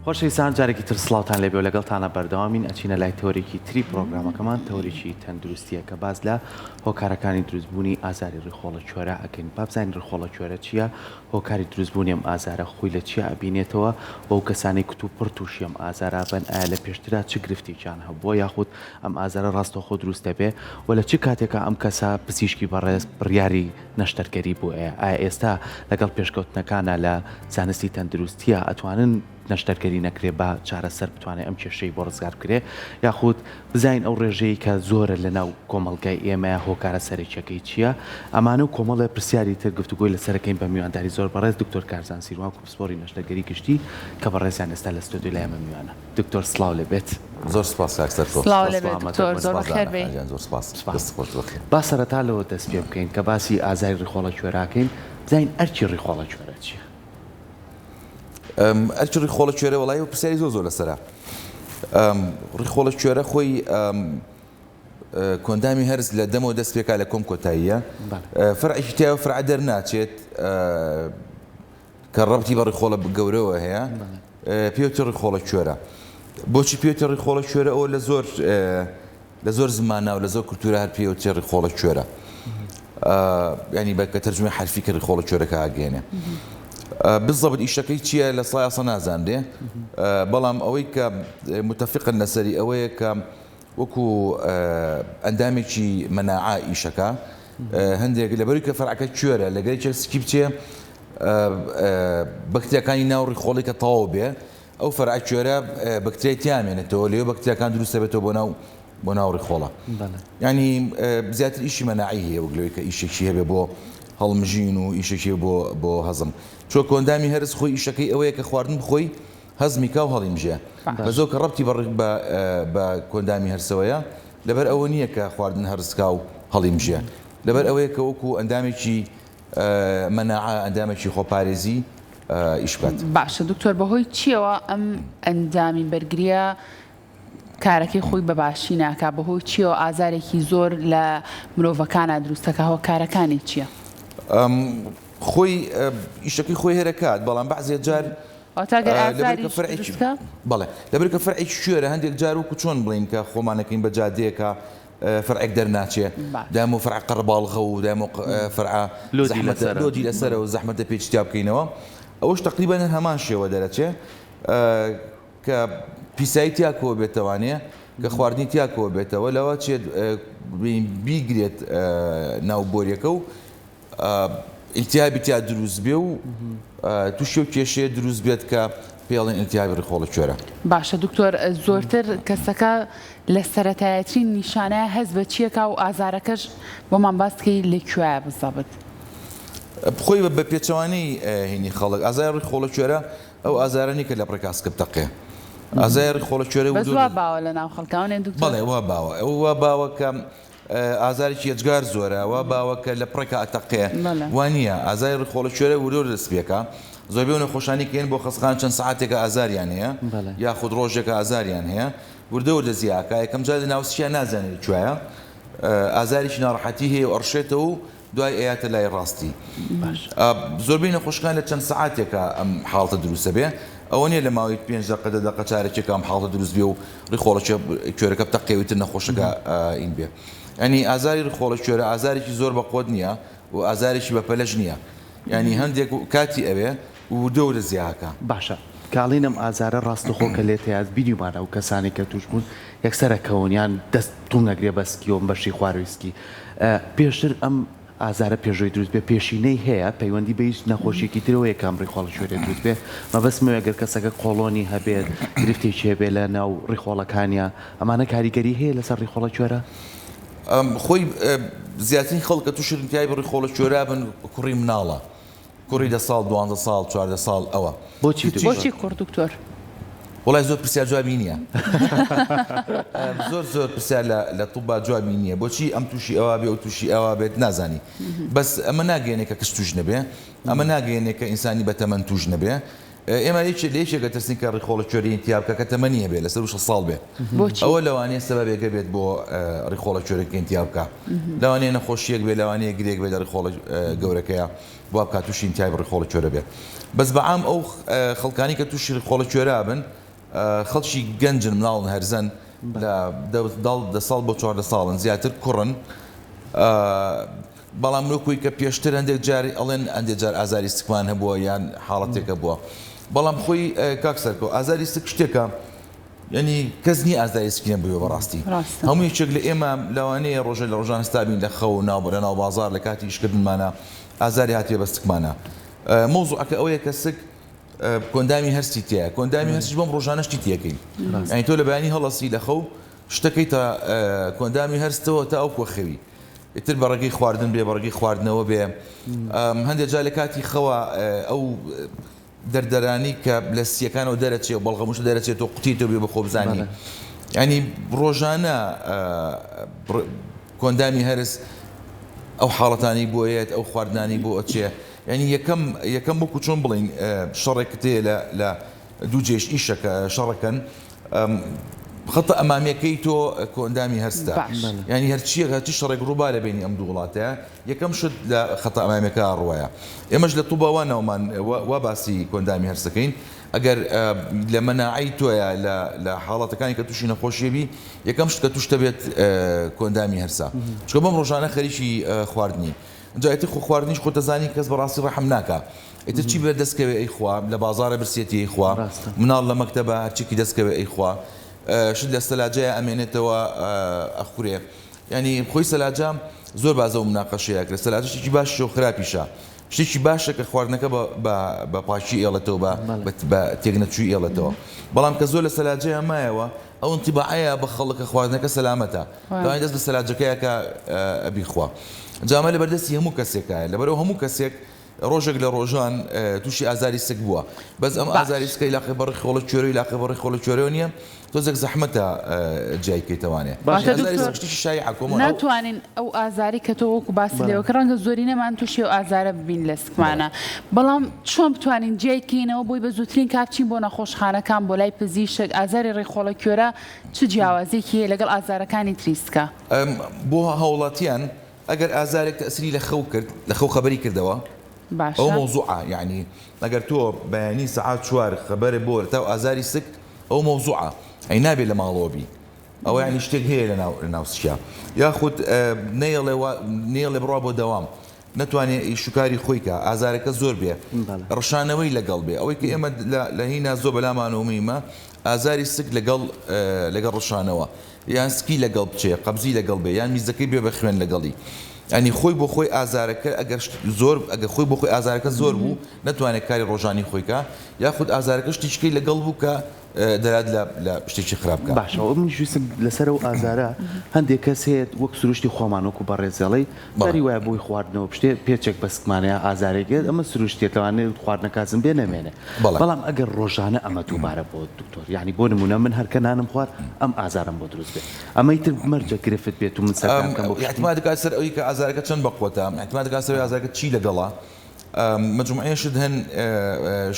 خۆشەویستان جارێکی تر سڵاوتان لێبێ و لەگەڵتانە بەردەوامین ئەچینە لای تەوەرێکی تری پرۆگرامەکەمان تەوەرێکی تەندروستیە کە باز لە هۆکارەکانی دروستبوونی ئازاری ڕێخۆڵە کوێرە ئەکەین. بابزانین ڕێخۆڵە کوێرە چییە؟ هۆکاری دروستبوونی ئەم ئازارە خۆی لە چیە ئەبینێتەوە بۆ ئەو کەسانی کت و پڕتوشی ئەم ئازارە بن ئایا لە پێشترا چ گرفتێکیان هەبووە یاخود ئەم ئازارە ڕاستەخۆ دروستە بێ و لە چ کاتێکە ئەم کەسە پزیشکی بەڕێز بڕیاری نەشتەرگەری بوو ئایا ئێستا لەگەڵ پێشکەوتنەکانە لە زانستی تەندروستیە ئەتوانن نەشتەرگەری نەکرێ بە چارەسەر بتوانێت ئەم کێشەی بۆ ڕزگار بکرێ یاخود بزین ئەو ڕێژەیە کە زۆرە لە ناو کۆمەڵگای ئێمە هۆکارە سەرچەکەی چییە؟ ئەمانە و کۆمەڵە پرسیاری تر گفتوگۆی لەسەرەکەین بە میوانداری زۆر بەڕێز دکتۆر کارزان سیروان کوپسپۆری نەشتەرگەری گشتی کە بەڕێزیان ئێستا لە ستۆدیۆ لای ئێمە میوانە. دکتۆر سڵاو لەبێت. زۆر سپاس کاکسەر کۆ. سڵاو لەبێت دکتۆر، زۆر بەخێر بێ. زۆر سپاس. با سەرەتا لەوە دەست پێ بکەین کە باسی ئازاری ڕێخۆڵە کوێراکەین بزین ئەرکی ڕێخۆڵە کوێرە چییە؟ ئەرکی ڕێخۆڵە کوێرە وڵای و پرسیاری زۆر لەسەرە. ڕێخۆڵە کوێرە خۆی کۆندامی هەرز لە دەمەوە دەست پێکا لە کۆم کۆتاییە فەرعێکی تایە فەرع دەرناچێت کە ڕەبتی بە ڕێخۆڵە گەورەوە هەیە پێوتە ڕێخۆڵە کوێرە. بۆچی پێوتە ڕێخۆڵە کوێرە؟ ئەوە لە زۆر زمانە و لە زۆر کولتورە هەر پێوتە ڕێخۆڵە کوێرە، ینی بە کە تەرجمەی حرفی کە ڕێخۆڵە کوێرەکە ئاگەێنێ. بالضبط ئیشەکەی چییە لە سڵای ئاسە نازاندێ، بەڵام ئەوەی کە متفقن لەسەری ئەوەیە کە وەکو ئەندامێکی مەناعا ئیشەکە هەندێک لەبەری کە فەرعەکە کوێرە لەگەری چەسکی بچێ بەکتریاکانی ناو ڕێخۆڵی کە تەواو بێ ئەو فەرع کوێرە بەکتریای تیامێنێتەوە لێو بەکتریاکان دروستە بێتەوە بۆ ناو ڕێخۆڵە. ینی زیاتر ئیشی مەناعی هەیە وەگلەوەی کە ئیشێکی هەبێ بۆ هەڵمژین و ئیشێکی بۆ هەزم. چۆ کۆندامی هەرز خۆی ئیشەکەی ئەوەیە کە خواردن بخۆی هەزمی کا و هەڵیمژێ بە زۆر کە ڕەبتی بە کۆندامی هەرسەوەیە لەبەر ئەوە نییە کە خواردن هەرزکا و هەڵیمژێ، لەبەر ئەوەیە کە وەکو ئەندامێکی مەناعا ئەندامێکی خۆپارێزی ئیش بکات. باشە دکتۆر، بەهۆی چیەوە ئەم ئەندامی بەرگریە کارەکەی خۆی بە باشی ناکا؟ بەهۆی چیەوە ئازارێکی زۆر لە مرۆڤەکانە دروستەکە؟ هۆکارەکانی چییە؟ خۆی ئیشەکەی خۆی هێرەکات، بەڵام بەعزێ جار بەڵێ لەبەر کە فەرعێکی کوێرە هەندێک جار وەکو چۆن بڵین کە خۆمانەکەین بە جادەیەکە فەرعێک دەرناچێ دام و فەرع قەرباڵغە و دام و فەرع لۆدی لەسەرە و زەحمەتە پێچتیا بکەینەوە. ئەوەش تقریبان هەمان شێوە دەرەچێ کە پیسایی تیاکەوە بێتەوانێ کە خواردنی تیاکەوە بێتەوە لەوە چێت بیگرێت ناو بۆریەکە و ئیلتیابی تیا دروست بێ و تووشی و کێشەیە دروست بێت کە پێڵێن ئیلتیابی ڕێخۆڵە کوێرە. باشە دکتۆر، زۆرتر کەسەکە لە سەرەتایەترین نیشانەیە هەز بە چیەکە و ئازارەکەش بۆمان باسکەی لەکوێیە بزەبت؟ خۆی بە پێچەوانەی هینی خەڵک ئازاری ڕێخۆڵە کوێرە ئەو ئازارانی کە لە پڕێکاسکە بتەقێ ئازاری ڕێخۆڵە کوێرە بەزوا باوە لە ناو خەڵکاوانێ دکتۆر؟ بەڵێ وا باوە ئەوە باوە کە ئازارێکی یەجگار زۆرە وا باوەکە لە پڕێکە ئەتەقێ وانە ئازاری ڕێخۆڵە کوێرە وەرۆ دەستپێکە زۆربەی نەخۆشانی کەین بۆ خەسخان چەند سەعاتێکە ئازاریان هەیە یاخود ڕۆژێکە ئازاریان هەیە وردەوە دەزیاکە یەکەم جار ناوسیان نازانێت کوێیە ئازاریی ناڕەحەتی هەیە و ئەڕشێتەوە و دوای ئەیاتە لای ڕاستی. زۆربەی نەخۆشەکان لە چەند سەعاتێکە ئەم حاڵتە دروستە بێ ئەوە نیە لە ماوەی 5 دقە چارێکێکە ئەم حاڵتە دروست بێ و ڕێخۆڵە کوێرەکە بتەقێویتر نەخۆشەکە ئین بێ. ینی ئازاری ڕێخۆڵە کوێرە ئازارێکی زۆر بەقۆت نییە و ئازارێکی بەپەلەژ نییە، ینی هەندێک کاتی ئەوێ وردەوە دەزیاکە. باشە کاڵینم ئازارە ڕاستەخۆ کە لێت هەیە بیریمانە و کەسانی کە توش بوون یەکسەرە کەونیان دەست توونەگرێ بەسکیەوە بەشی خوارویسکی پێشتر ئەم ئازارە پێشۆی دروست بێ پێشینەی هەیە پەیوەندی بە هیچ نەخۆشیێکی ترەوە یەکەم ڕێخۆڵە کوێرە دروست بێ مەبەستمەوە ئەگەر کەسەکە کۆڵۆنی هەبێت گرفتێکی هەبێ لە ناو ڕێخۆڵەکانیە ئەمانە کاریگەری هەیە لەسەر ڕێخۆڵە کوێرە؟ خۆی زیاترین خەڵکە تووشی ڕێخۆڵە ڕێخۆڵە کوێرە بن کوڕی مناڵە کوڕی 10 ساڵ 12 ساڵ 14 ساڵ ئەوە. بۆچی کوڕ دکتۆر؟ وڵای زۆر پرسیار جوابی نییە زۆر پرسیار لە تووبا جوابی نییە بۆچی ئەم تووشی ئەوە بێ و تووشی ئەوە بێت نازانی. بەس ئەمە ناگەێنێ کە کەس توش نەبێ، ئەمە ناگەێنێ کە ئینسانی بەتەمەەن توش نەبێ، ئێمە لێشێکە ترسین کە ڕێخۆڵە کوێری ئینتیاب بکە کە تەمەنیە بێت لەسەر 6 ساڵ بێ ئەوە لەوانەیە سەبەبێکە بێت بۆ ڕێخۆڵە کوێرەکە ئینتیاب بکە لەوانەیە نەخۆشیەک بێت لەوانەیە گرێک بێت لە ڕێخۆڵە گەورەکەیە بۆ بکات تووشی ئینتیاب ڕێخۆڵە کوێرە بێت بەس بەعام ئەو خەڵکانی کە تووشی ڕێخۆڵە کوێرە بن خەڵکی گەنجن مناڵن هەرزەن لە ساڵ بۆ 14 ساڵن زیاتر کوڕن بەڵام مرۆکوی کە پێشتر هەندێک جاری ئەڵێن هەندێک جار ئازاری سکمان هەبووە یان حاڵەتێکە بووە بەڵام خۆی کاکسەرکۆ ئازاری سک شتێکە یعنی کەس نی ئازاری سکینە بووە بەڕاستی هەموو یەکێک لە ئێمە لەوانەیە ڕۆژە لە ڕۆژان ستابین لە خەو ناوبەرە ناو بازار لە کاتی ئیشکردنمانە ئازاری هاتیە بە سکمانە مۆزوعەکە ئەوەیە کە سک کۆندامی هەرسی تەیە کۆندامی هەرسیش بۆم ڕۆژانە شتی تیەکەی یعنی تۆ لە بەیانی هەڵەسی لە خەو شتەکەی تا کۆندامی هەرستەوە تا ئەو کۆخەوی ئیتر بەڕێگەی خواردن بێ بەڕێگەی خواردنەوە بێ هەندێک جا لە کاتی خەوە ئەو دەردەرانی کە لە سیەکانەوە دەرەچێت و بەڵغەموش دەرەچێت و قوتیتەوە بێ بە خۆ بزانانی ینی ڕۆژانە کۆندامی هەرس ئەو حاڵەتانی بۆیێت ئەو خواردنانی بۆ ئەچێ ینی یەکەم بۆ چۆن بڵین شەڕێک تێ لە دوو جێش ئیشەکە شەڕەکەن خەتە ئەمامەکەی تۆ کۆندامی هەرستا ینی هەرچیە هەرچی شەڕێک ڕووبا لە بینی ئەم دوو وڵاتەیە یەکەم شت لە خەتە ئەمامەکە ڕوایە ئێمەش لە تووباوانەوەمان وا باسی کۆندامی هەرسەکەین ئەگەر لە مەناعی تۆیە لە حاڵەتەکانی کە تووشی نەخۆشیێبی یەکەم شت کە توشتە بێت کۆندامی هەرسا چکە بەم ڕۆژانە خەریکی خواردنی جایەتی خۆ خواردنیش خۆ دەزانی کەس بەڕاستی ڕەحم ناکە ئیتر چی بێت دەستکەوێ ئەی خوا لە بازارە برسێتی ئەی خوا مناڵ لە مەکتەبە هەرچێکی دەستکەوێ ئەی خوا شت لە سەلاجەیە ئەمێنێتەوە ئەخورێ ینی خۆی سەلاجە زۆر بازە و مناقەشەیە کرد سەلاجە شتێکی باشە و خراپیشە شتێکی باشە کە خواردنەکە بە پاشی ئێڵێتەوە بە تێکنەچووی ئێڵێتەوە بەڵام کە زۆر لە سەلاجەیە مایەوە ئەو انتیباعەیە بە خەڵکە خواردنەکە سەلامەتە داوای دەست بە سەلاجەکەیە کە ئەبیخوا جامە لە بەردەستی هەموو کەسێکایە لەبەرەوە هەموو کەسێک ڕۆژێک لە ڕۆژان تووشی ئازاری سک بووە بەس ئەم ئازاری سکەی لاقی بەڕی خۆڵە کوێرەوەی لاقی بەڕی خۆڵە کوێرەوە نییە تۆزێک زەحمەتە جایکەیتەوانێ ناتوانین ئەو ئازاری کە تۆ وەکو باسی لێەوە کە ڕەنگە زۆری نەمان تووشی و ئازارە ببین لە سکمانە بەڵام چۆن بتوانین جێیکەینەوە بۆی بە زووترین کاپچین بۆ نەخۆشخانەکان بۆ لای پزیشک ئازاری ڕێخۆڵە کوێرە چ جیاوازێکی هەیە لەگەڵ ئازارەکانی تریسکە بۆ هاوڵاتیان ئەگەر ئازارێک تەسری لە خەو کرد لە خەو خەبەری کردەوە ئەو مۆزوعە یعنی ئەگەر تۆ بەیانی سەعات 4 خەبەرە بۆ تا ئازاری سک ئەو مۆزوعە ئەی نابێت لە ماڵەوەبی ئەوە ینی شتێک هەیە لە ناوسیا یاخود نێڵێ بڕوا بۆ دەوام نتوانێت شکاری خۆیکە ئازارەکە زۆر بێ ڕشانەوەی لەگەڵ بێ ئەوەی کە ئێمە لە هینا زۆر بەلامانەوەمیمە ئازاری سک لەگەڵ ڕشانەوە یان سکی لەگەڵ بچێ قەبزی لەگەڵ بێ یان میزەکەی بێ بە خوێن لەگەڵی ینی خۆی بۆ خۆی ئازارەکە ئەگەر خۆی بۆ خۆی ئازارەکە زۆر بوو نتوانێت کاری ڕۆژانی خۆیکە یاخود ئازارەکە شتیشکەی لەگەڵ بوو کە دەرات لە شتێکی خراپکە باشەوە منیشویستم لەسەر ئەو ئازارە هەندێک کەس هەیە وەک سروشتی خۆمانۆکو بەڕێزەڵی دەری وایە بۆی خواردنەوە پشتێ پێچێک بەسکمانەیە ئازارێکێت ئەمە سروشتێتوانێت خواردنەکەزم بێ نەمێنێ بەڵام ئەگەر ڕۆژانە ئەمە دووبارە بۆ دکتۆر یعنی بۆ نمونە من هەرکە نانم خوارد ئەم ئازارم بۆ دروست بێت ئەمەی تر مەرجە گرفت بێت و من سەرکەم بۆ احتمال دەکات سەر ئەوی کە ئازارەکە چەند بەقوتە احتمال دەکات سەر ئازارەکە چی لەگەڵا مجموعەیەشت هەن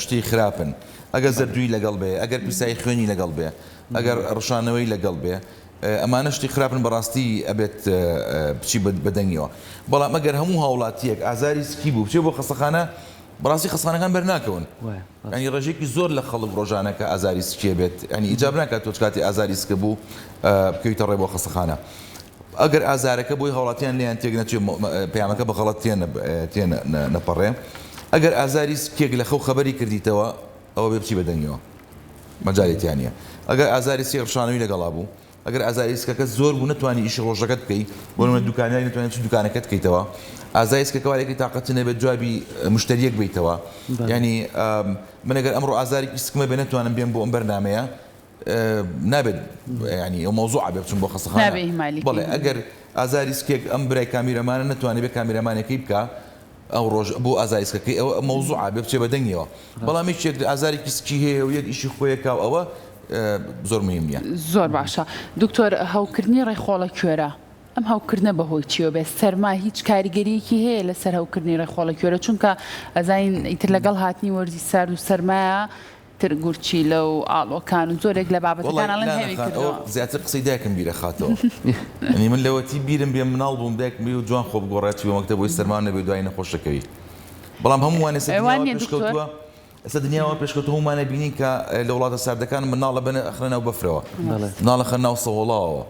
شتی خراپن ئەگەر زەردووی لەگەڵ بێ ئەگەر پیسایی خوێنی لەگەڵ بێ ئەگەر ڕشانەوەی لەگەڵ بێ ئەمانە شتی خراپن بەڕاستی ئەبێت بچی بەدەنگیەوە بەڵام ئەگەر هەموو هاوڵاتیەک ئازاری سکی بوو بچێ بۆ خەستەخانە بەڕاستی خەستەخانەکان بەرناکەون ینی ڕێژێکی زۆر لە خەڵک ڕۆژانەکە ئازاری سکێ بێت ینی ئیجاب ناکات تۆ کاتی ئازاری سکە بوو بکەویتە ڕێ بۆ خەستەخانە ئەگەر ئازارەکە بۆی هاوڵاتیان لێیان تێک نەچێت پەیامەکە بەغەڵەت تێ نەپەڕێ ئەگەر ئازاری سکێک لە خەو خەبەری کردیتەوە ئەوە بێ بچی بەدەنگەوە مەجاالێتیانە ئەگەر ئازاری سی ڕشانەوەی لەگەڵا بوو ئەگەر ئازاری سکەکە زۆر بوو نتوانانی ئیشی ڕۆژەکەت بکەیت بۆ نمونە دوکانیانی نتوانێت چ دوکانەکەت بکەیتەوە ئازاری سکەکەوارێکی تااقەت نەبێت جوابی مشتریەک بیتەوە ینی من ئەگەر ئەمڕۆ ئازارێکی سکمە بێ نتوانم بێن بۆ ئەم بەرنامەیە نابێت ینی ئەو مۆزوع بێ بچم بۆ خەستەخانە بەڵێ ئەگەر ئازاری سکێک ئەم برای کامیرەمانە نتوانێت بێ کامیرەمانەکەی بکە ئەو ڕۆژ بۆ ئازاری سکەکەی ئەوە مۆزوع بێ بچێ بەدەنگیەوە بەڵام هیچێک ئازارێکی سکی هەیە و یەک ئیشی خۆیەکە ئەوە زۆر مهم نیە زۆر باشە دکتۆر هەوکردنی ڕێخۆڵە کوێرە ئەم هەوکردنە بەهۆی چیەوە بێت سەرما هیچ کاریگەریەکی هەیە لەسەر هەوکردنی ڕێخۆڵەکوێرە چونکە ئەزین ئیتر لەگەڵ هاتنی وەرزی سارد و سەرمایە ترگورچیلە و ئاڵۆکان و زۆرێک لە بابەتەکان ئەڵێن هەوی کردەوە زیاتر قسەی دایکم بیرە خاتەوە ئەنی من لەوەتی بیرم بێ مناڵ بووم دایکم بێ و جوان خۆ بگۆڕێتی وەکتە بۆی سەرمان نەبێ دوای نەخۆشەکەوی بەڵام هەمووان پێشکەوتووە ئێستا دنیاوە پێشکەوتو هەمومانە بینین کە لە وڵاتە ساردەکان مناڵە بنە ئەخرەنەوە بەفرەوە مناڵە خە ناو سەوڵاوە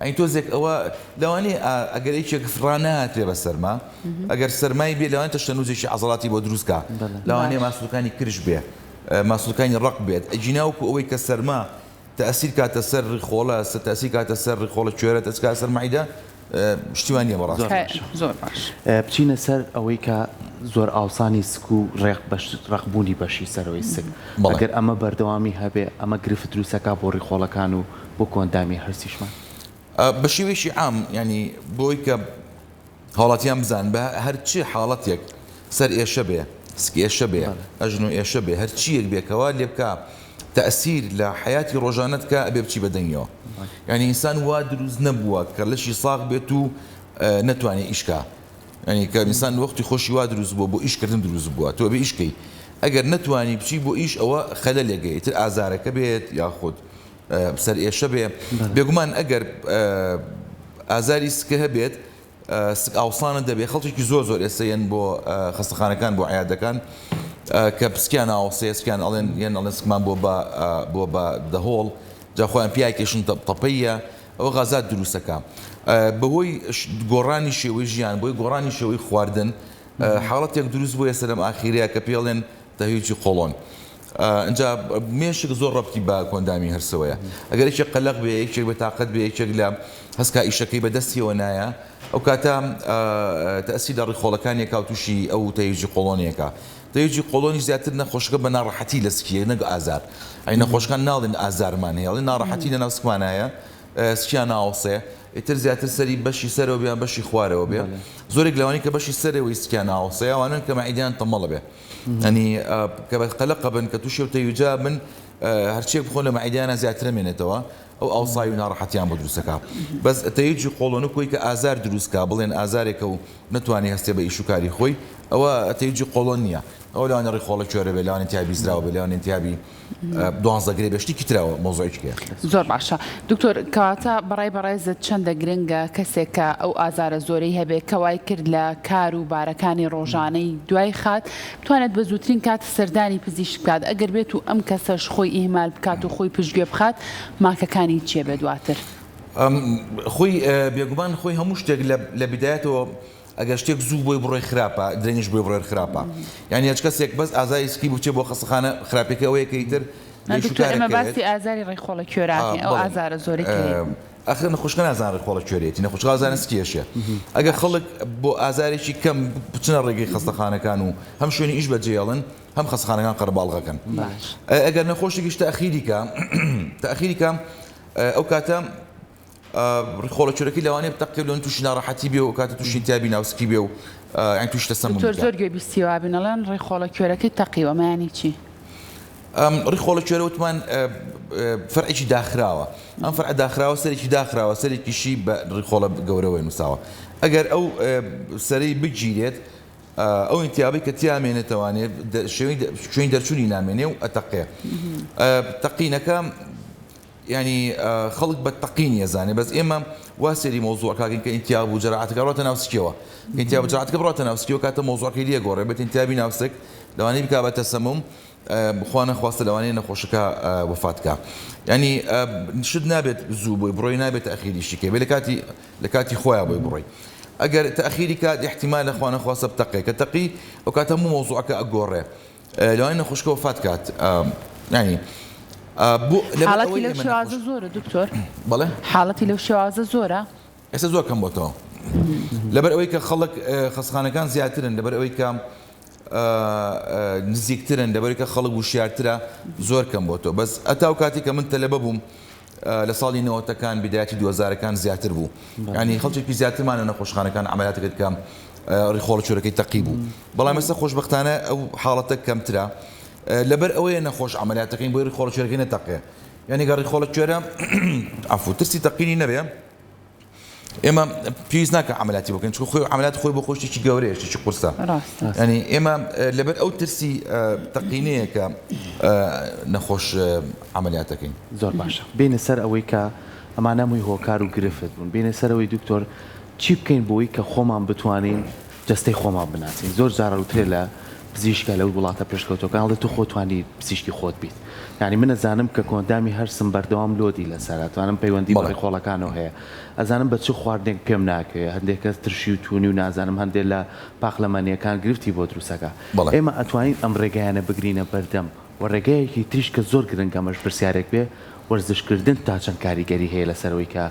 ئەین تۆزێک ئەوە لەوانەیە ئەگەر هیچێک ڕانەهاترێ بە سەرما ئەگەر سەرمای بێ لەوانێت تەشتەنووزێکی عەزەڵاتی بۆ دروستکە لەوانەیە ماسوولەکانی کرش بێ ماسوولەکانی ڕق بێت ئەجیناوکو ئەوەی کە سەرما تەئسیر کاتە سەر ڕیخۆڵە تەئسیر کاتە سەر ڕیخۆڵە کوێرە تەسکا سەر مەعیدە شتیوانیە بەڕاست زۆر باش بچینە سەر ئەوەی کە زۆر ئاوسانی سک و ڕقبوونی بەشی سەرەوەی سک ئەگەر ئەمە بەردەوامی هەبێ ئەمە گرفت دروستەکە بۆ ڕیخۆڵەکان و بۆ کۆندامی هەرسیشمان بە شێوەیەکی عام ینی بۆی کە هاوڵاتیان بزان بە هەرچی حاڵەتێک سەر ئێشە بێ سکی ئێشە بێ ئەژن و ئێشە بێ هەرچیەک بێکەوە لێ بکە تەئسیر لە حیاتی ڕۆژانەت کە ئەبێ بچی بەدەنگەوە ینی ئینسان وا دروست نەبووە کە لەشی ساغ بێت و نەتوانێت ئیشکا ینی کە ئینسان وەختی خۆشی وا دروست بووە بۆ ئیشکردن دروست بووە تۆ بێ ئیشکەی ئەگەر نەتوانی بچی بۆ ئیش ئەوە خەلە لێگەی تر ئازارەکە بێت یاخود سەر ئێشە بێ بێگومان ئەگەر ئازاری سکە هەبێت ئاوسانە دەبێ خەڵکی زۆر ئێستەیەن بۆ خەستەخانەکان بۆ عیادەکان کە پسکیان ئاوسێ سکیان ئەڵێن یەن ئەڵێن سکمان بۆ بە دەهۆڵ جاخۆیان پیاکێشن تەپەیە ئەوە غازات دروستەکە بەهۆی گۆڕانی شێوەی ژیان بۆی گۆڕانی شێوەی خواردن حاڵەتێک دروست بووە ئێستا لەم ئاخیرەیە کە پێڵێن تەهویجی قۆڵۆن اینجا مێشک زۆر ڕەبتی بە کۆندامی هەرسەوەیە ئەگەر یەکێک قەلق بێ یەکێک بە تااقەت بێ یەکێک لە هەسکا ئیشەکەی بەدەستیەوە نایە ئەو کاتە تەئسیر لە ڕیخۆڵەکانێکا و تووشی ئەو تەهویجی قۆڵۆنیەکە تەهویجی قۆڵۆنی زیاتر نەخۆشەکە بە ناڕەحەتی لە سکیە نەک ئازار ئەی نەخۆشەکان ناڵێن ئازارمان هەیە ئەڵێن ناڕەحەتی لە ناو سکمانایە سکیان ناوەسێ ئیتر زیاتر سەری بەشی سەرەوە بێ بەشی خوارەوە بێ زۆرێک لەوانی کە بەشی سەرەوەی سکیان ناوەسێ ئەوانن کە مەعیدیان تەمەڵە بێ ئەنی کە بە قەلەقە بن کە تووشی و تەهویجا من هەرچێک بخۆن لە مەعیدیانە زیاتر مێنێتەوە ئەو ئاوسای و ناڕەحەتیان بۆ دروستەکە بەس تەهویجی قۆڵۆنە کۆی کە ئازار دروستکە بڵێن ئازارێکە و نەتوانێت هەستێ بە ئیشوکاری خۆی ئەوە تەهویجی قۆڵۆن نییە ئەو لەوانە ڕیخۆڵە کوێرە بێ لەوانێت تیابی زراوە بێ لەوانێت تیابی دوانزەگرێ بەشتێکی تراوە مۆزۆیچکە زۆر باشە دکتۆر کەواتە بەڕێزت چەندە گرنگە کەسێکە ئەو ئازارە زۆرەی هەبێت کەوای کرد لە کار و بارەکانی ڕۆژانەی دوای خات بتوانێت بە زووترین کات سەردانی پزیشک بکات ئەگەر بێت و ئەم کەسەش خۆی ئیهمال بکات و خۆی پشتگوێ بخات ماکەکانی چیە بێ دواتر خۆی بێگومان خۆی هەموو شتێک لە بیدایەتەوە ئەگەر شتێک زوو بۆی بڕۆی خراپە درێنیش بۆی بڕێ خراپە یعنی هیچ کەسێک بەس ئازاری سکی بچێ بۆ خەستەخانە خراپێکی ئەوەیە کە ئیتر ئێمە باسی ئازاری ڕێخۆڵە کوێراکەین ئەو ئازارە زۆری ئەخر نەخۆشکە نازان ڕێخۆڵە کوێرێتی نەخۆشکە ئازانە سکیێشە ئەگەر خەڵک بۆ ئازارێکی کەم بچنە ڕێگەی خەستەخانەکان و هەم شوێنی ئیش بەجێڵن هەم خەستەخانەکان قەرباڵغەکەن ئەگەر نەخۆشێکیش تەئخیریکە ئەو کاتە ڕیخۆڵە کوێرەکەی لەوانەیە بتەقێ لەوان تووشی ناڕەحەتی بێ و کاتە تووشی تیابی ناوسکی بێ و ئەین تووشتە سەموم زۆر گوێ بیستیوا بنەڵێن ڕێخۆڵە کوێرەکەی تەقیوە مایانی چی؟ ڕیخۆڵە کوێرە وتمان فەرعێکی داخراوە ئەم فەرع داخراوە سەرێکی داخراوە سەرێکیشی بە ڕیخۆڵە گەورەوەی نووساوە ئەگەر ئەو سەرەی بگیرێت ئەو ئینتیابی کە تیامێنێتەوانێت شوێنی دەرچوونی نامێنێ و ئەتەقێ تەقینەکە ینی خەڵک بە تەقینی ئەزانێ بەس ئێمە وا سێری مۆزوعەکەین کە ئینتیاب و جەراحەتەکە بڕاتە ناوسکیەوە ئینتیاب و جەراحەتەکە بڕاتە ناوسکیەوە کاتە مۆزوعەکەی لێگۆڕێ بێت ئینتیابی ناوسک لەوانەیە بکا بە تەسەموم بخوا نەخواستە لەوانەیە نەخۆشەکە وەفاتکە ینی شت نابێت زوو بۆی بڕۆی نابێت تەئخیریشی کە بێ لە کاتی خۆیان بۆی بڕۆی ئەگەر تەئخیری کات احتیمال لەخوا نەخواستە بتەقێ کە تەقی ئەو کاتە هەموو مۆزوعەکە ئەگۆڕێ لەوانەیە نەخۆشکە وەفات کات ینی حاڵەتی لەو شێوازە زۆرە دکتۆر بەڵێ حاڵەتی لەو شێوازە زۆرە ئێستا زۆر کەم بۆتەوە لەبەر ئەوەی کە خەڵک خەستەخانەکان زیاترن لەبەر ئەوەی کە نزیکترن لەبەر کە خەڵک وشیارترە زۆر کەم بۆتەوە بەس ئەتاو کاتی کە من تەلەبە بووم لە ساڵی نەوەتەکان بیدایەتی 2000ەکان زیاتر بوو ینی خەڵکێکی زیاترمانە نەخۆشخانەکان عەمەلیاتەکەت کەم ڕیخۆڵە کوێرەکەی تەقی بوو بەڵام ئێستا خۆشبەختانە ئەو حاڵەتە کەمترە لەبەر ئەوەیە نەخۆش عەمەلیاتەکەین بۆی ڕیخۆڵە کوێرەکەی نەتەقێ یعنی گە ڕیخۆڵە کوێرە عەفو ترسی تەقینی نەبێ ئێمە پێویست ناکە عملیاتی بکەین چون خۆی عملیات خۆی بۆ خۆشتێکی گەورەیە شتێکی قورسە ینی ئێمە لەبەر ئەو ترسی تەقینەیە کە نەخۆش عملیاتەکەین. زۆر باشە بینە سەر ئەوەی کە ئەمانە مووی هۆکار و گرفت بوون بینە سەرەوەی دکتۆر چی بکەین بۆی کە خۆمان بتوانین جستەی خۆمان بناسین. زۆر جارەوترێ لە پزیشکە لەو وڵاتە پێشکەوتەکان هەڵێ تو خۆتوانی پزیشکی خۆت بیت. یعنی من ئەزانم کە کۆندامی هەرسم بەردەوام لۆدی لەسەر ئەتوانم پەیوەندی بە ڕێخۆڵەکانەوە هەیە. ئەزانم بە چ خواردنێک پێم ناکەوێت هەندێک کەس ترشی و توونی و نازانم هەندێک لە پاخلەمانیەکان گرفتی بۆ دروستەکە. ئێمە ئەتوانین ئەم ڕێگەیانە بگرینە بەردەم و ڕێگەیەکی تریش کە زۆر گرنگ ئەمەش پرسیارێک بێ وەرزشکردن تا چەند کاریگەری هەیە لەسەرەوەی کە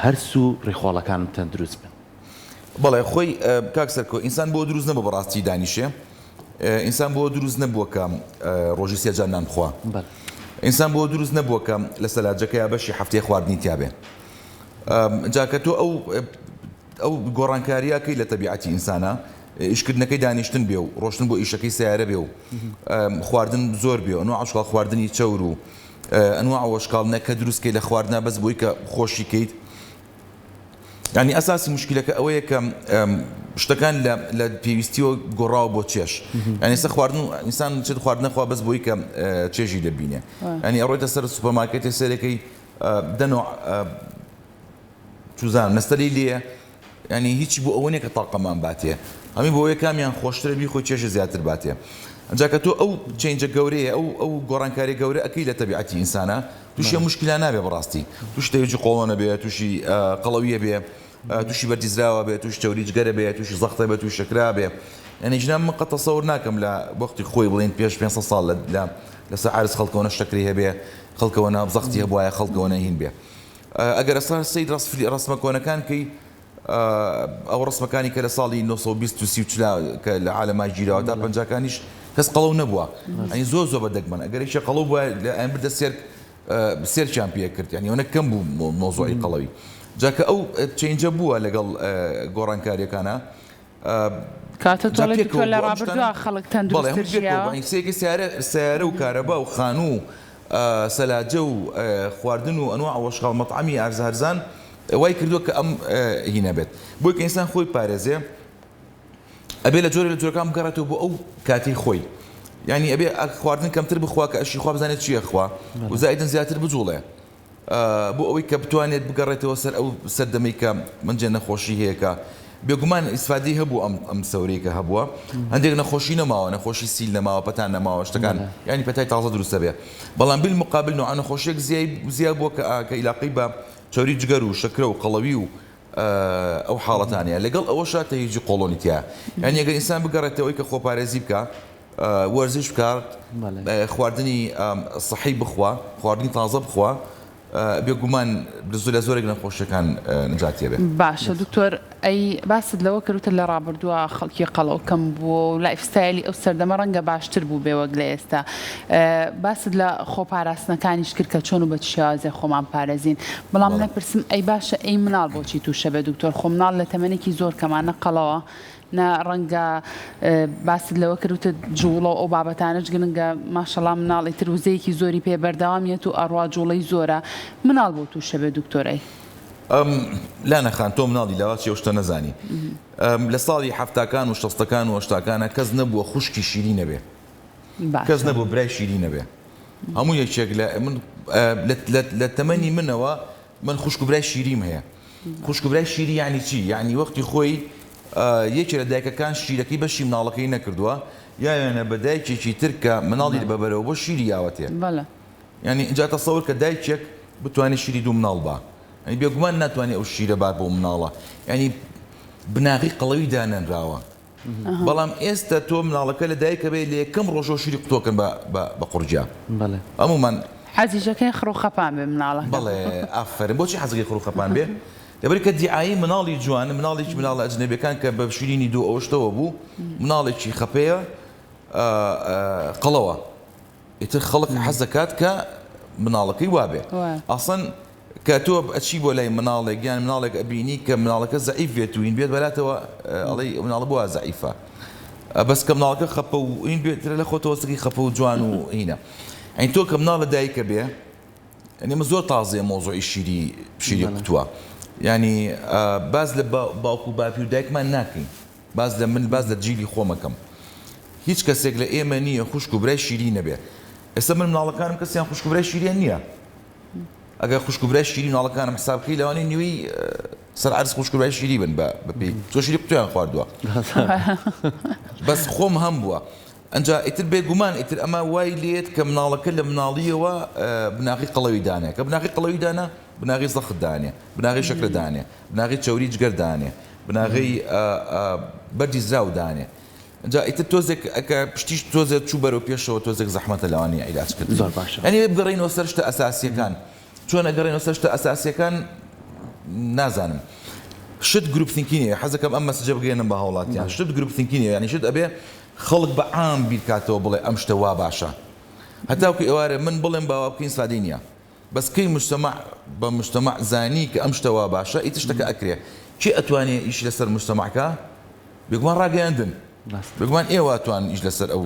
هەرس و ڕێخۆڵەکانم تەندروست بن. بەڵێ خۆی کاک سەرکۆ ئینسان بۆ دروست نەبوو بەڕاستی دانیشێ ئینسان بۆ دروست نەبووە کە ڕۆژی سێجان نان بخوا ئینسان بۆ دروست نەبووە کە لە سەلاجەکە یا بەشی هەفتەی خواردنی تیابێ جاکە تۆ ئەو گۆڕانکاریەکەی لە تەبیعەتی ئینسانە ئیشکردنەکەی دانیشتن بێ و ڕۆشتن بۆ ئیشەکەی سیارە بێ و خواردن زۆر بێ ئەنواع عشقال خواردنی چەور و ئەنواع وەشقاڵنە کە دروستکەی لە خواردنە بەس بۆی کە خۆشیکەیت. ینی ئەساسی مشکلەکە ئەوەیە کە شتەکان لە پێویستیەوە گۆڕاوە بۆ چێش ینی سە خواردن و ئینسان چێت خواردنەخوا بەس بۆی کە چێژی دەبینێ ینی ئەڕۆیتە سەر سوپەرمارکێتی سەرەکەی دەنۆ چوزان نەستەری لێە ینی هیچی بۆ ئەوە نیە کە تاقەمان باتێ هەمی بۆ یە کامیان خۆشترە بی خۆی چێژە زیاتر باتێ جاکە تۆ ئەو چێنجە گەورەیە ئەو گۆڕانکاری گەورە ئەەکەی لە تەبیعەتی ئینسانە تووشی مشکلە نابێ بەڕاستی توش تەویجی قۆڵۆنە بێ تووشی قەڵەویە بێ تووشی بەرزراوە بێت توش تەوریجگەرە بێت تووشی زەختە بێت توش شکرا بێ ینی ژنام من قەت تەسەوور ناکەم لە وەختی خۆی بڵین پێش 500 ساڵ لەسەر عارز خەڵکەوەنە شکری هەبێ خەڵکەوەنە زەختی هەبوایە خەڵکەوەنە هین بێ ئەگەر ئەستا سەید ڕسمە کۆنەکان کەی ئەو ڕسمەکانی کە لە ساڵی 1920 کە لە عالەما گیراوە تا پەنجاکانیش کەس قەڵەو نەبووە ئەنی زۆر زۆر بەدەگمەن ئەگەر هیچ قەڵەو بووە لە ئەم بردە سێرچیان پێ کرد ینی ئەوە کەم بوو مۆزوعی قەڵەوی جاکە ئەو چێنجە بووە لەگەڵ گۆڕانکاریەکانە کاتە تۆڵێت لە ڕابردووە خەڵک تەندروستێکی سیارە و کارەبا و خانوو سەلاجە و خواردن و ئەنواع وەشقاڵ مەطعەمی ئارزهەرزان وای کردووە کە ئەم هینە بێت بۆی کە ئینسان خۆی پارێزێ ئەبێ لە جۆرە لە جۆرەکان بگەڕێتەوە بۆ ئەو کاتی خۆی ینی ئەبێ خواردن کەمتر بخوا کە ئەشی خوا بزانێت چییە خوا و زائیدن زیاتر بجوڵێ بۆ ئەوەی کە بتوانێت بگەڕێتەوە سەر ئەو سەردەمەی کە منجێ نەخۆشی هەیەکە بێگومان ئیسفادی هەبوو ئەم سەورەی کە هەبووە هەندێک نەخۆشی نەماوە نەخۆشی سیل نەماوە پەتان نەماوە شتەکان ینی پەتای تازە دروستە بێ بەڵام بالمقابل نوع نەخۆشیێک زیاد بووە کە عیلاقی بە چۆری جگەر و شەکرە و قەڵەوی و ئەو حاڵەتانەیە لەگەڵ ئەوە شاتە هیچی قۆڵۆنیتیە یعنی ئەگەر ئینسان بگەڕێتەوەی کە خۆپارێزی بکە وەرزش بکات خواردنی سەحی بخوا خواردنی تازە بخوا بێگومان لە زۆرێک نەخۆشیەکان نجاتیە بێ. باشە دکتۆر ئەی باست لەوە کەوتە لە ڕابردووە خەڵکی قەڵەو کەم بووە و لایفستایلی ئەو سەردەمە ڕەنگە باشتر بوو بێوەک لە ئێستا باست لە خۆپاراستنەکانیش کرد کە چۆن و بە شێوازێ خۆمان پارێزین بەڵام نەپرسم ئەی باشە ئەی مناڵ بۆچی تووشە بێ دکتۆر خۆ مناڵ لە تەمەنێکی زۆر کەمانە قەڵەوە نا ڕەنگە باست لەوە کردوتە جوڵە ئەو بابەتانەش گرنگە ماشەڵام مناڵی تر وزەیەکی زۆری پێ بەردەوامیەت و ئەڕوا جوڵەی زۆرە مناڵ بۆ تووشە بێ دکتۆرەی لا نەخان تۆ مناڵی لاوات شتە نەزانی لە ساڵی هەفتاکان و شەستەکان و هەشتاکانە کەس نەبووە خوشکی شیری نەبێ کەس نەبوو برای شیری نەبێ هەموو یەکێک لە تەمەنی منەوە من خوشک و برای شیریم هەیە خوشک و برای شیری یعنی چی یعنی وەختی خۆی یەکێ لە دایکەکان شیرەکەی بەشی مناڵەکەی نەکردووە یانە بە دایکێکی تر کە مناڵی بەبەرەوە بۆ شیری یاوەتێ ینی اینجا تەسەور کە دایکێک بتوانێت شیری دوو مناڵ بە ینی بێگومان ناتوانێت ئەو شیرە بات بۆ مناڵە ینی بناغی قەڵەوی دانەنراوە بەڵام ئێستا تۆ مناڵەکە لە دایکە بێ لە یەکەم ڕۆژەوە شیری قوتۆکەن بە قورجیا هەمومان حەزیژەکەی خڕوخەپان بێ مناڵە بەڵێ ئافرین بۆچی حەزەکەی خڕوخەپان بێ لەبەر کە دیعایی مناڵی جوان مناڵێکی مناڵە ئەجنەبیەکان کە بە شیرینی دوو ئەوشتەوە بوو مناڵێکی خەپەیە قەڵەوە ئیتر خەڵک حەز دەکات کە مناڵەکەی وابێ ئەسڵەن کە تۆ ئەچی بۆ لای مناڵێک یان مناڵێک ئەبینی کە مناڵەکە زەعیف بێت و هین بێت بەلاتەوە ئەڵێ مناڵە بووە زەعیفە بەس کە مناڵەکە خەپە و هین بێترە لە خۆتەوەسەکەی خەپە و جوان و هینە ئەین تۆ کە مناڵە دایکە بێ ئەنی من زۆر تازەیە مۆزوعی شیری قوتووە يعني باز لە باوکو باپی و دایکمان ناکەین باز لە من باز لە جیلی خۆمەکەم هیچ کەسێک لە ئێمە نییە خوشک و برای شیری نەبێ ئێستا من مناڵەکانم کەسیان خوشک و برای شیریان نییە ئەگەر خوشک و برای شیری مناڵەکانم حسابکەی لەوانەیە نیوەی سەر عەرز خوشک و برای شیری بن بەپێی تۆ شیری قوتویان خواردووە بەس خۆم هەم بووە ئەنجا ئیتر بێگومان ئیتر ئەمە وای لێت کە مناڵەکە لە مناڵیەوە بناغی قەڵەوی دانێ کە بناغی قەڵەوی دانا بناغی زەخت دانێ بناغی شەکر دانێ بناغی چەوری جگەر دانێ بناغی بەردی زراو دانێ ئەنجا ئیتر تۆزێک ئەکە پشتیش تۆزێک چوو بەرەو پێشەوە تۆزێک زەحمەتە لەوانی عیلاج کرد زۆر باشە ئەنی بگەڕێنەوە سەر شتە ئەساسیەکان چۆن ئەگەڕێنەوە سەر شتە ئەساسیەکان نازانم شت گروپ ثینکینێ حەزەکەم ئەم مەسەجە بگەێنم بە هاوڵاتیان شت گروپ ثینکینێ یعنی شت ئەبێ خەڵک بە عام بیرکاتەوە بڵێ ئەم شتە وا باشە هەتاوکە ئێوارە من بڵێم باوا بکەین سادی نییە بەس کەی مجتەمع بە مجتەمع زانی کە ئەم شتە وا باشە ئیتر شتەکە ئەکرێ چی ئەتوانێ ئیش لەسەر مجتەمعکە بێگومان ڕاگەیاندن بێگومان ئێوە توان ئیش لەسەر ئەو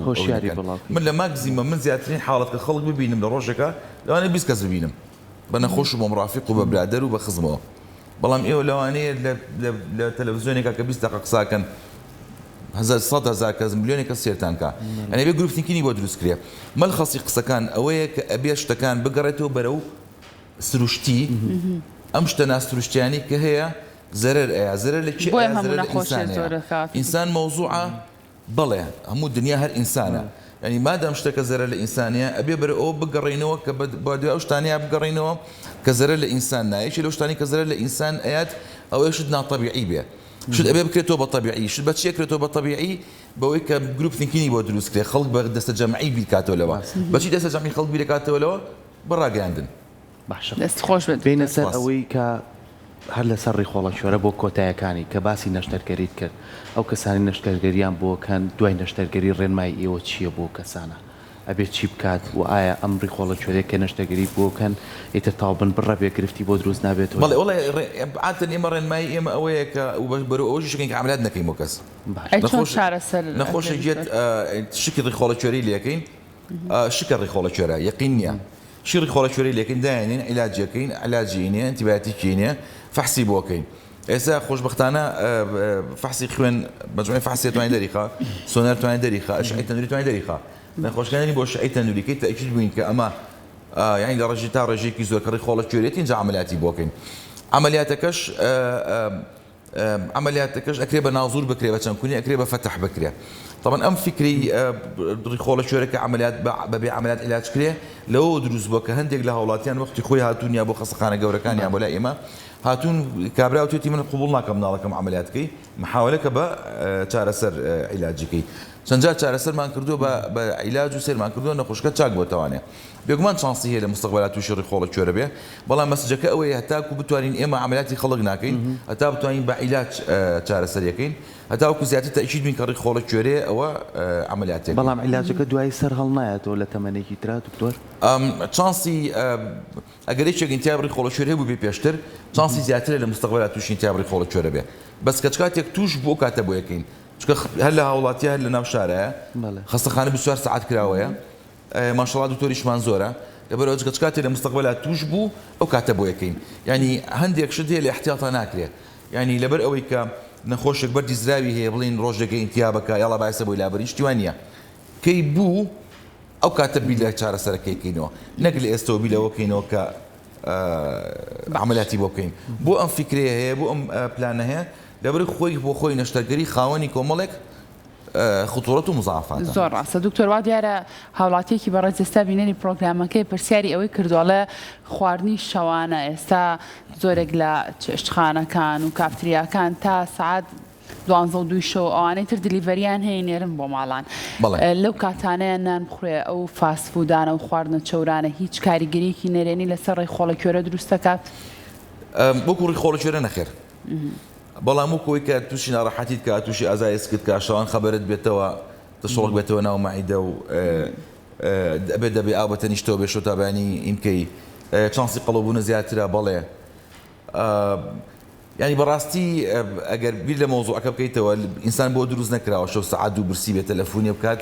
من لە ماگزیمە من زیاترین حاڵەت کە خەڵک ببینم لە ڕۆژێکە لەوانەیە 20 کەس ببینم بە نەخۆش و بۆ مڕافق و بە برادەر و بە خزمەوە بەڵام ئێوە لەوانەیە لە تەلەڤیزیۆنێکە کە 20 دقیقە قساکەن 100,000 کەس ملیۆنێک کەس سێرتانکە ئەنێ بێ گروپ ثینکینی بۆ دروست کرێ مەلخەسی قسەکان ئەوەیە کە ئەبێ شتەکان بگەڕێتەوە بەرەو سروشتی ئەم شتە ناسروشتیانی کە هەیە زەرەر ئەیە زەرەر لە چی ئینسان مەوزوعە بەڵێ هەموو دنیا هەر ئینسانە ینی مادام شتێکە زەرەر لە ئینسانیە ئەبێ بەرە ئەوە بگەڕێنەوە کە بە دوای ئەو شتانەیە بگەڕێنەوە کە زەرەر لە ئینسان نایەکی لەو شتانی کە زەرەر لە ئینسان ئەیات ئەوەیە شت ناتەبیعی بێ شت ئەبێ بکرێتەوە بە تەبیعی شت بە چی ئەکرێتەوە بە تەبیعی بەوەی کە گروپ ثینکینی بۆ دروست کرێ خەڵک بە دەستە جەمعی بیرکاتەوە لەوە بەچی دەستە جەمعی خەڵک بیرکاتەوە لەوە بەڕاگەیاندن باشە دەست خۆش بێت بینە سەر ئەوەی کە هەر لەسەر ڕێخۆڵە شۆرە بۆ کۆتایەکانی کە باسی نەشتەرگەریت کرد ئەو کەسانی نەشتەرگەریان بۆکەن دوای نەشتەرگەری ڕێنمای ئێوە چییە بۆ کەسانە ئەبێت چی بکات و ئایا ئەم ڕێخۆڵە شۆرێک کە نەشتەرگەری بۆکەن ئیتر تاوبن بڕە بێگرفتی بۆ دروست نابێتەوە بەڵێ وڵێ عادەتەن ئێمە ڕێنمای ئێمە ئەوەیە کە بەرەو ئەوەش شکەین کە عەمەلیات نەکەین بۆ کەس نەخۆشە جێت شکی ڕێخۆڵە شۆرەی لەکەین شکە ڕێخۆڵە شۆرە یەقین نییە شی ڕێخۆڵە شۆرەی لەکەین دایانین عیلاجەکەین علاجی نیە ئەنتیبیاتیکی نیە فەحسی بۆکەین ئێستا خۆشبەختانە فەحسی خوێن مەجموعەی فەحسی توانای دەریخا سۆنەر توانای دەریخا ئەشعەی تەنووری توانای دەریخا نەخۆشخانەی بۆ شعەی تەنووریکەی تەئکید بووین کە ئەمە یعنی لە ڕێژی تا ڕێژێکی زۆر کە ڕێخۆڵە شۆرێتی اینجا عەمەلیاتی بۆکەین عملیاتەکەش ئەکرێ بە ناوزور بکرێ بە چەندکونی ئەکرێ بە فەتح بکرێ طبعا ئەم فکری ڕێخۆڵە شۆرەکە عملیات بەبێ عملیات علاج کرێ لەوە دروست بووە کە هەندێک لە هاوڵاتیان وەختی خۆی هاتوون یا بۆ خەستەخانە گەورەکانیان بۆ لای ئێمە هاتوون کابرا و توێتی من قبول ناکەم مناڵەکەم عملیاتکەی محاولەکە بە چارەسەر عیلاجەکەی چەند جار چارەسەرمان کردووە بە عیلاج و سێرمان کردووە نەخۆشکە چاک بۆتەوانێ بێگومان چانسی هەیە لە مستەقبەلات تووشی ڕێخۆڵە شۆرە بێ بەڵام مەسەجەکە ئەوەیە هەتاکو بتوانین ئێمە عملیاتی خەڵک ناکەین هەتا بتوانین بە عیلاج چارەسەریەکەین هەتاوکو زیاتر تەئکید بین کە ڕێخۆڵە شۆرێ ئەوە عملیاتێک بەڵام عیلاجەکە دوای سەر هەڵ نایەتەوە لە تەمەنێکی ترا دکتۆر چانسی ئەگەر هیچێک ئینتیاب ڕێخۆڵە شۆرە بوو بێ پێشتر چانسی زیاترە لە مستەقبەلات تووشی ئینتیاب ڕێخۆڵە شۆرە بێ بەس کە کاتێک توش بۆ کاتە بۆ یەکەین چکە هەر لە هاوڵاتی هەر لە ناو شارەیە خەستەخانە 24 ساعت کراوەیە ماشەڵڵا دکتۆریشمان زۆرە لەبەرەوە کاتێک لە مستەقبەلات توش بوو ئەو کاتە بۆ یەکەین ینی هەندێک شت هەیە لە احتیاطە ناکرێ ینی لەبەر ئەوەی کە نەخۆشێک بەردی زراوی هەیە بڵین ڕۆژێکە ئینتیابەکە یاڵا بایسە بۆی لابەری شتیوان نییە کەی بوو ئەو کاتە بی لە چارەسەرەکەیکەینەوە نەک لە ئێستەوە بیلەوەکەینەوە کە عملیاتی بۆ بکەین بۆ ئەم فکرەیە هەیە بۆ ئەم پلانە هەیە لەبەر خۆی بۆ خۆی نەشتەرگەری خاوەنی کۆمەڵێک خطورەت و مزاعفات زۆر ڕاستە دکتۆر وا دیارە هاوڵاتیەکی بەڕێز ئێستا بینێنی پرۆگرامەکەی پرسیاری ئەوەی کردووەڵە خواردنی شەوانە ئێستا زۆرێک لە چێشتخانەکان و کافتریاکان تا سعات 12 شەو ئەوانەی تر دلیڤەریان هەیە نێرن بۆ ماڵان لەو کاتانەیە نان بخوێ ئەو فاسفودانە و خواردنە چەورانە هیچ کاریگەریەکی نێرێنی لەسەر ڕێخۆڵە کێرە دروست دەکات بۆکو ڕێخۆڵە کێرە نەخێر بەڵام وەکەوەی کە تووشی ناڕەحەتیت کە تووشی ئازایسکت کە شەوان خەبەرت بێتەوە تشڵک بێتەوە ناو مەعیدە و ئەبێت دەبێ ئاو بەتەنیشتەوە بێ شۆتابانی ئیمکەی چانسی قەڵەبوونە زیاترە بەڵێ ینی بەڕاستی ئەگەر بیر لە مۆزوعەکە بکەیتەوە ئینسان بۆ دروست نەکراوە شەو سەعات و برسی بێت تەلەفۆنی بکات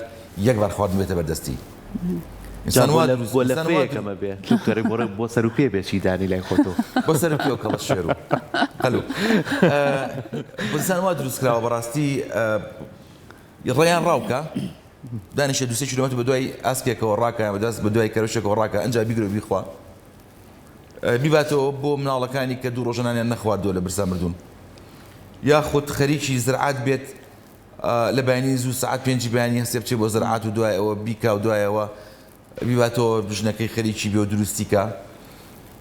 یەک بار خواردن بێتە بەردەستی ئینسان وا بۆ لە فەیەکەمە بێ دکتۆری بۆ سەر و پێ بێ چی دانی لای خۆتۆ بۆ سەر و پێ کەڵە شێر و قەلو ئینسان وا دروست کراوە بەڕاستی ڕێیان ڕاوکە دانیشە 2 کیلۆمتر بە دوای ئاسکێکەوە ڕاکە بەدەست بە دوای کەرەشێکەوە ڕاکە ئەنج بیگرۆ بیخوا بیباتەوە بۆ مناڵەکانی کە دوو ڕۆژانیان نەخواردووە لە برسا مردوون یاخود خەریکی زرعات بێت لە بەیانی زوو سعات 5 بەیانی هەستێ بچێت بۆ زرعات و دوایەوە بیکا و دوایەوە بیباتەوە بژنەکەی خەریکی بێ و دروستیکە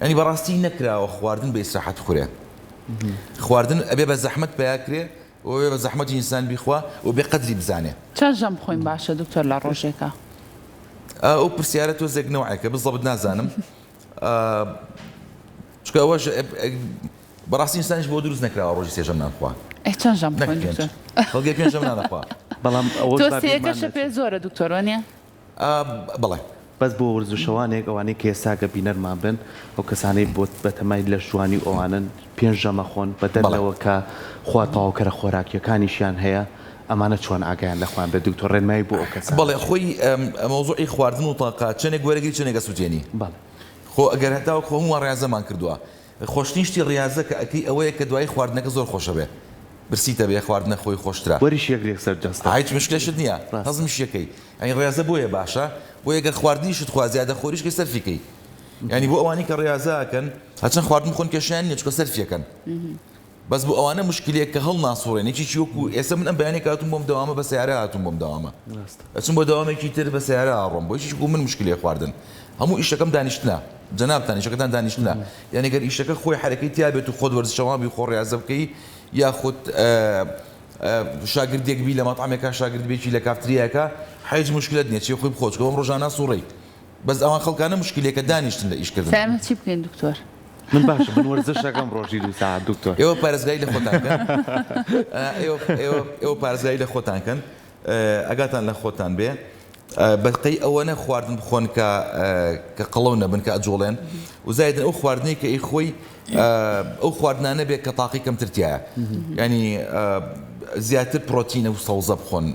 ینی بەڕاستی نەکراوە خواردن بە ئیسراحەت خورێ خواردن ئەبێ بە زەحمەت پیاکرێ و بە زەحمەتی ئینسان بیخوا و بێ قەدری بزانێ چەند ژەم بخۆین باشە دکتۆر لە ڕۆژێکە ئەو پرسیارە تۆ زێک نەوەیەکە بزەبت نازانم چکە ئەوەش بەڕاستی ئینسانیش بۆ دروست نەکراوە ڕۆژی سێژەم نانخوا چەند ژەم بخۆین دکتۆر خەڵکی پێنجەم نانەخوا بەڵام تۆ سێیەکەشە پێ زۆرە دکتۆر وانە بەڵێ بەس بۆ ورزشەوانێک ئەوانەی کە ئێساگە بینەرمان بن ئەو کەسانەی بۆ بەتەمای لە ژوانی ئەوانن 5 ژەمە خۆن بەدەرەوە کە خوا تەواوکەرە خۆراکیەکانیشیان هەیە ئەمانە چۆن ئاگایان لەخوان بێت دکتۆر ڕێنمایی بۆ ئەو کەسان بەڵێ خۆی مەوزوعی خواردن و تاقات چەندێک وەرەگری چەندێک سووتێنی خۆ ئەگەر هەتاوە خۆ هەمووان ڕێزەمان کردووە خۆشنیشتی ڕاضە کە ئەکەی ئەوەیە کە دوای خواردنەکە زۆر خۆشە بێ برسیتە بێ خواردنە خۆی خۆشترا وەریش یەکێک سەرجەستە هیچ مشکلشت نییە هەزمش یەکەی ئەنی ڕاضە بۆیە باشە بۆ یەگەر خواردنیشت خوا زیادە خۆریشکە سەرفیکەی ینی بۆ ئەوانی کە ڕاضەکەن هەچەند خواردن خۆن کێشیان نیە چکە سەرفیەکەن بەس بۆ ئەوانە مشکلێک کە هەڵ ناسوڕێنێکی چیوەکو ئێستا من ئەم بەیانی کاتون بۆم دەوامە بە سیارە هاتوون بۆم داوامە ئەچم بۆ داوامێکی تر بە سیارە ئاڕۆم بۆ هیچ من مشکلێ خواردن هەموو ئیشەکەم دانیشتنە جەنابتان ئیشەکەتان دانیشتنە یعنی گەر ئیشەکە خۆی حرەکەی تیا بێت و خۆت وەرزشەوان بی خۆ ڕاضە بکەی یاخود شاگردێک بی لە مەطعمێکە شاگرد بێکی لە کافتریاکە هیچ مشکلت نییە چی خۆی بخۆچ کەم ڕۆژانە سوڕی بەس ئەوان خەڵکانە مشکلێکە دانیشتن لە ئیشکردن سامە چی بکەین دکتۆر من باشە من وەرزشەکەم ڕۆژی 2 ساعت دکتۆر ئێوە پارێزگای لە خۆتانکەن ئێوە پارێزگای لە خۆتانکەن ئەگاتان لە خۆتان بێ بەقەی ئەوەنە خواردن بخۆن کە قەڵەو نەبن کە ئەجوڵێن و زایدن ئەو خواردنی کە ئەی خۆی ئەو خواردنانە بێت کە تاقی کەمترتیایە ینی زیاتر پرۆتینە و سەوزە بخۆن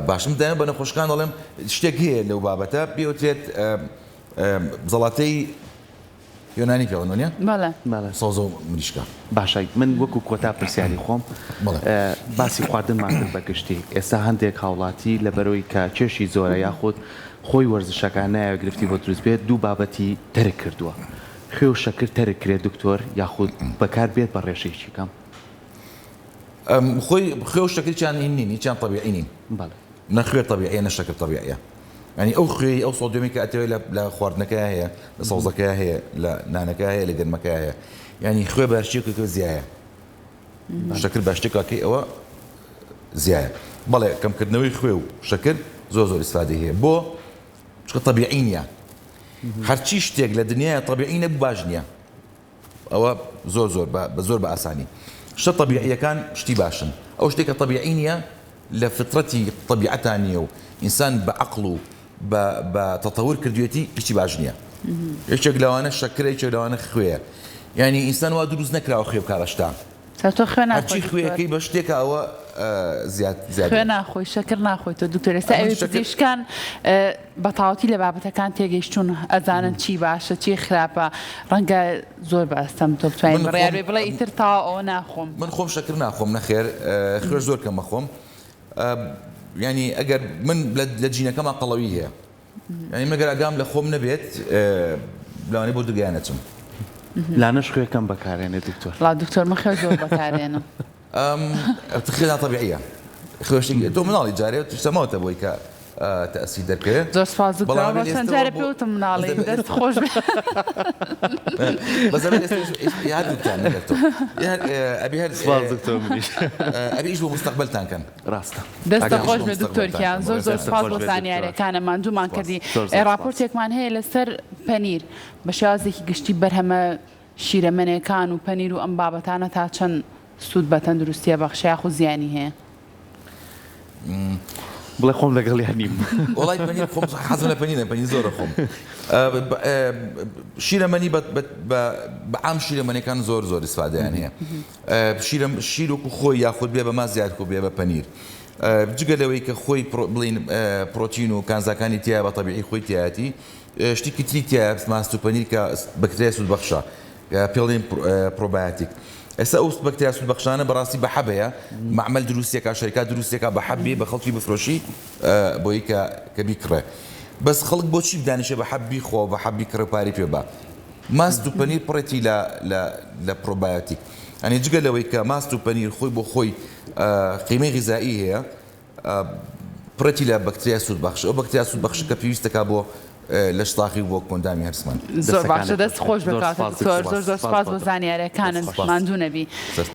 باشم دایان بە نەخۆشکان دەڵێم شتێک هەیە لەو بابەتە پێوترێت زەڵاتەی یۆنانی پێڵنۆنیە سەوزە و مریشکە باشە من وەکو کۆتا پرسیاری خۆم باسی خواردنمان کرد بە گشتی ئێستا هەندێک هاوڵاتی لەبەرەوەی کە کێشی زۆرە یاخود خۆی وەرزشەکان نایە گرفتی بۆ دروست بێت دوو بابەتی تەرک کردووە خوێ و شەکر تەرک کرێت دکتۆر یاخود بەکار بێت بە ڕێژەیەکی کەم خۆی خوێ و شەکرچیان نین هیچیان طبیعی نین نەخوێ طبیعیە نە شەکر طبیعیە ینی ئەو خوێی ئەو سۆدیۆمی کە ئەتەوێت لە خواردنەکە هەیە لە سەوزەکە هەیە لە نانەکە هەیە لە گەرمەکە هەیە ینی خوێ باشتێکەکە زیایە شەکر باشتێکاکەی ئەوە زیایە بەڵێ کەمکردنەوەی خوێ و شەکر زۆر زۆر ئیسفادەی هەیە بۆ چکە طبیعی نییە هەرچی شتێک لە دنیای طبیعی نەبوو باش نییە ئەوە زۆر بە ئاسانی شتە طبیعیەکان شتی باشن ئەو شتێکە طبیعی نییە لە فترەتی طبیعەتان نییە و ئینسان بە عەقڵ و بە تەتەور کردوێتی هیچی باش نییە یەکێک لەوانە شەکرە یەکێک لەوانە خوێیە ینی ئینسان وا دروست نەکراوە خوێ بکارەشتا هەرچی خوێیەکەی بە شتێکە ئەوە زیاد خوێ ناخۆی شەکر ناخۆی تۆ دوکتۆر ئێستا ئەوێ پزیشکان بەتاوەتی لە بابەتەکان تێگەیشتون ئەزانن چی باشە چی خراپە ڕەنگە زۆر بەستەم تۆ بتوانین بڕیاروێ بڵێ ئیتر تاوە ئەوە ناخۆم من خۆم شەکر ناخۆم نەخێر خوێش زۆر کەمە خۆم ینی ئەگەر من لە جینەکەمان قەڵەوی هەیە ینی مەگەر ئەگام لە خۆم نەبێت لەوانەی بۆ دوگەیانەچم لانەش خوێکەم بەکارێنێت دکتۆر لا دکتۆر من خوێ زۆر بەکارێنم تخيلها طبيعية خوشتي تو منالي جاري تسموت ابوي ك تأثير دكتور زۆر سپاس دکتۆر بەچەند جارە پێوتم مناڵی دەست خۆش بس يا دكتور نقلتو ابي هذا سپاس دکتۆر منیش ابي ايش مستقبل تان كان ڕاستە دەستە خۆش بێ دکتۆرکیان زۆر سپاس بۆ زانیاریەکانەمان دوومان کردی راپۆرتێکمان هەیە لەسەر پەنیر بە شێوازێکی گشتی بەرهەمە شیرەمەنیەکان و پەنیر و ئەم بابەتانە تا چەند سوود بە تەندروستیە بەخشە یاخود زیانی هەیە بڵێ خۆم لەگەڵیان نیم وڵای پەنیر خۆم حەزم لە پەنیر زۆرە خۆم شیرەمەنی بەعام شیرەمەنیەکان زۆر ئیسفادەیان هەیە شیر وەکو خۆی یاخود بێ بە ما زیاد بێ بە پەنیر بجگە لەوەی کە خۆی بڵین پرۆتین و کانزاکانی تیا بە تەبیعی خۆی تایەتی شتێکی تری تیا ماست و پەنیر کە بەکتریا سوودبەخشە پێڵێن پرۆبایۆتیک. ئێستا ئەو بەکتریا سوودبەخشانە بەڕاستی بە حەبەیە معمەل دروستێکە شەرکات دروستێکە بە حەبێ بە خەڵکی بفرۆشی بۆی کە بیکڕێ. بەس خەڵک بۆچی بدانیشە بە حەبی خۆ بە حەبی کڕە پاری پێ بە. ماست و پەنیر پڕێتی لە پرۆبایۆتیک. ئەنی جگە لەوەی کە ماست و پەنیر خۆی بۆ خۆی قیمەی غیزایی هەیە پڕێتی لە بەکتریا سوودبەخش ئەو بەکتریا سوودبەخش کە پێویستەکە بۆ لە شتاخی بۆ کۆندامی هەرسمان. زۆر باشە دەست خۆش بکات زۆر سپاس بۆ زانیاریەکانت ماندوو نەبی.